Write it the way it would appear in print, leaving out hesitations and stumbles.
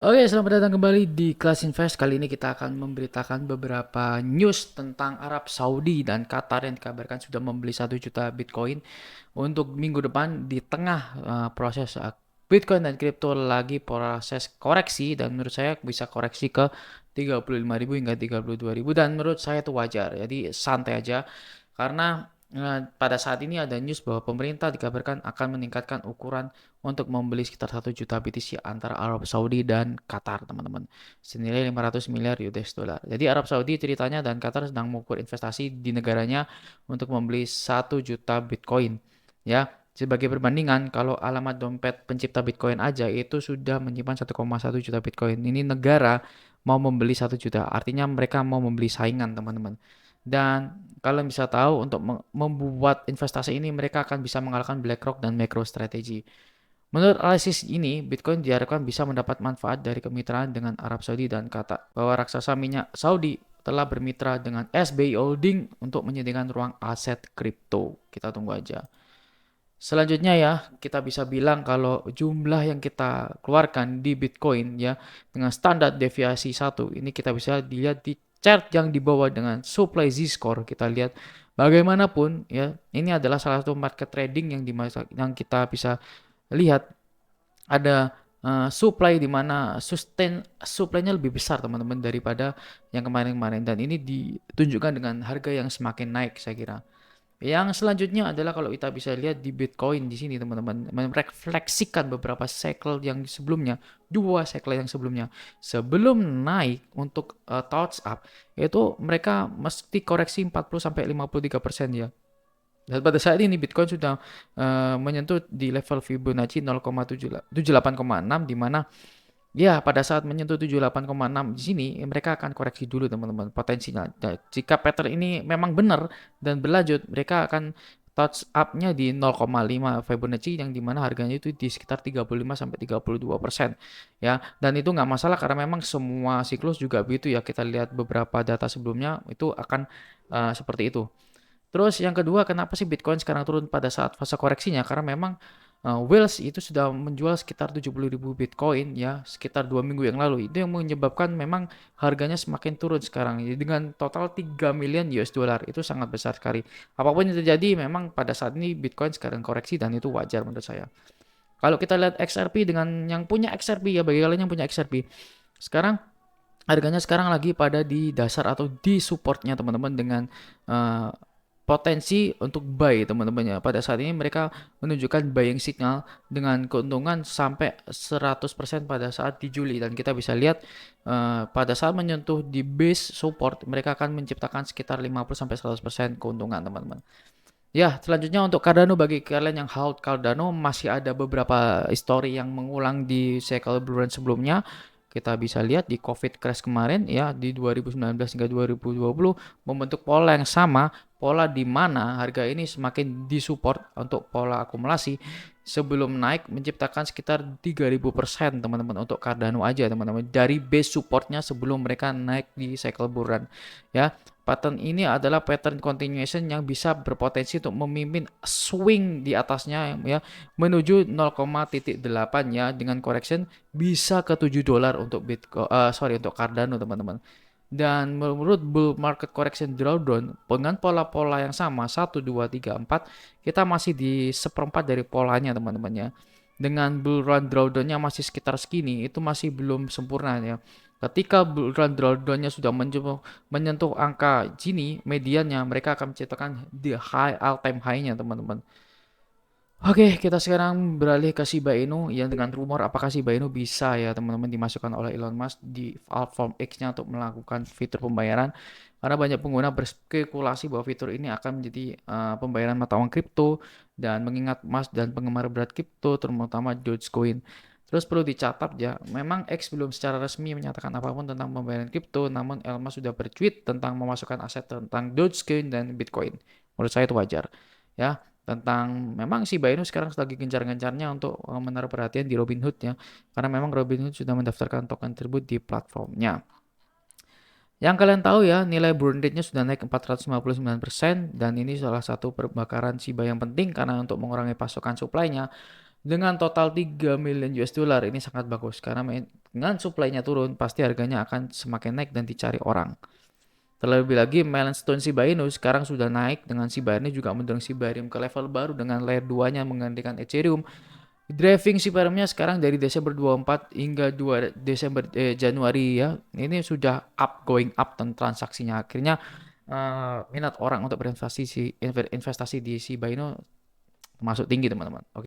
Oke, selamat datang kembali di Kelas Invest. Kali ini kita akan memberitakan beberapa news tentang Arab Saudi dan Qatar yang dikabarkan sudah membeli 1 juta Bitcoin untuk minggu depan di tengah proses Bitcoin dan kripto lagi proses koreksi, dan menurut saya bisa koreksi ke 35.000 hingga 32.000, dan menurut saya itu wajar. Jadi santai aja karena pada saat ini ada news bahwa pemerintah dikabarkan akan meningkatkan ukuran untuk membeli sekitar 1 juta BTC antara Arab Saudi dan Qatar, teman-teman. Senilai 500 miliar US dollar. Jadi Arab Saudi ceritanya dan Qatar sedang mengukur investasi di negaranya untuk membeli 1 juta Bitcoin. Ya, sebagai perbandingan, kalau alamat dompet pencipta Bitcoin aja itu sudah menyimpan 1,1 juta Bitcoin. Ini negara mau membeli 1 juta, artinya mereka mau membeli saingan, teman-teman. Dan kalian bisa tahu untuk membuat investasi ini mereka akan bisa mengalahkan BlackRock dan MicroStrategy. Menurut analisis ini, Bitcoin diharapkan bisa mendapat manfaat dari kemitraan dengan Arab Saudi dan Qatar, bahwa raksasa minyak Saudi telah bermitra dengan SBI Holding untuk menyediakan ruang aset kripto. Kita tunggu aja. Selanjutnya ya, kita bisa bilang kalau jumlah yang kita keluarkan di Bitcoin ya dengan standar deviasi 1, ini kita bisa dilihat di chart yang dibawa dengan supply Z-score. Kita lihat bagaimanapun ya, ini adalah salah satu market trading yang kita bisa lihat ada supply di mana sustain supply-nya lebih besar, teman-teman, daripada yang kemarin-kemarin, dan ini ditunjukkan dengan harga yang semakin naik, saya kira. Yang selanjutnya adalah kalau kita bisa lihat di Bitcoin di sini, teman-teman, merefleksikan beberapa cycle yang sebelumnya, dua cycle yang sebelumnya. Sebelum naik untuk touch up, itu mereka mesti koreksi 40 sampai 53% ya. Dan pada saat ini Bitcoin sudah menyentuh di level Fibonacci 0,78,6, di mana ya, pada saat menyentuh 78,6 di sini, mereka akan koreksi dulu, teman-teman, potensinya. Dan jika pattern ini memang benar dan berlanjut, mereka akan touch up-nya di 0,5 Fibonacci, yang dimana harganya itu di sekitar 35 sampai 32%. Ya, dan itu nggak masalah karena memang semua siklus juga begitu ya. Kita lihat beberapa data sebelumnya itu akan seperti itu. Terus yang kedua, kenapa sih Bitcoin sekarang turun pada saat fase koreksinya? Karena memang Wales itu sudah menjual sekitar 70.000 Bitcoin ya, sekitar 2 minggu yang lalu. Itu yang menyebabkan memang harganya semakin turun sekarang. Jadi dengan total 3 miliar US dollar, itu sangat besar sekali. Apapun yang terjadi, memang pada saat ini Bitcoin sekarang koreksi, dan itu wajar menurut saya. Kalau kita lihat XRP dengan yang punya XRP ya, bagi kalian yang punya XRP, sekarang harganya sekarang lagi pada di dasar atau di supportnya, teman-teman, dengan uh, potensi untuk buy, teman-teman ya. Pada saat ini mereka menunjukkan buying signal dengan keuntungan sampai 100% pada saat di Juli, dan kita bisa lihat pada saat menyentuh di base support mereka akan menciptakan sekitar 50 sampai 100% keuntungan, teman-teman. Ya, selanjutnya untuk Cardano, bagi kalian yang hold Cardano, masih ada beberapa histori yang mengulang di cycle bulan sebelumnya. Kita bisa lihat di COVID crash kemarin ya, di 2019 hingga 2020 membentuk pola yang sama, pola di mana harga ini semakin disupport untuk pola akumulasi sebelum naik menciptakan sekitar 3000%, teman-teman, untuk Cardano aja, teman-teman, dari base supportnya sebelum mereka naik di cycle bulan ya. Pattern ini adalah pattern continuation yang bisa berpotensi untuk memimpin swing di atasnya ya, menuju 0,8 ya, dengan correction bisa ke 7 dolar untuk Bitcoin, untuk Cardano, teman-teman. Dan menurut bull market correction drawdown dengan pola-pola yang sama 1, 2, 3, 4, kita masih di seperempat dari polanya, teman-teman ya. Dengan bull run drawdownnya masih sekitar segini, itu masih belum sempurna ya. Ketika bull run drawdownnya sudah menyentuh angka gini mediannya, mereka akan menciptakan di high all time high-nya, teman-teman. Oke, kita sekarang beralih ke Shiba Inu, yang dengan rumor apakah Shiba Inu bisa ya, teman-teman, dimasukkan oleh Elon Musk di platform X-nya untuk melakukan fitur pembayaran. Karena banyak pengguna berspekulasi bahwa fitur ini akan menjadi pembayaran mata uang kripto, dan mengingat Musk dan penggemar berat kripto, terutama Dogecoin. Terus perlu dicatat ya, memang X belum secara resmi menyatakan apapun tentang pembayaran kripto, namun Elon Musk sudah bertweet tentang memasukkan aset tentang Dogecoin dan Bitcoin. Menurut saya itu wajar ya, tentang memang si Binance sekarang lagi gencar-gencarnya untuk menaruh perhatian di Robinhood ya, karena memang Robinhood sudah mendaftarkan token tersebut di platformnya. Yang kalian tahu ya, nilai burn rate-nya sudah naik 459%, dan ini salah satu perbakaran Shiba yang penting karena untuk mengurangi pasokan supply-nya. Dengan total 3 million US dollar ini sangat bagus karena dengan supply-nya turun pasti harganya akan semakin naik dan dicari orang. Terlebih lagi milestone Shiba Inu sekarang sudah naik dengan Shiba Inu juga mendorong Shiba Ethereum ke level baru dengan layer 2-nya menggantikan Ethereum. Driving Shiba Ethereum-nya sekarang dari Desember 24 hingga 2 Desember Januari ya. Ini sudah going up dan transaksinya akhirnya minat orang untuk investasi di Shiba Inu masuk tinggi teman-teman. Oke.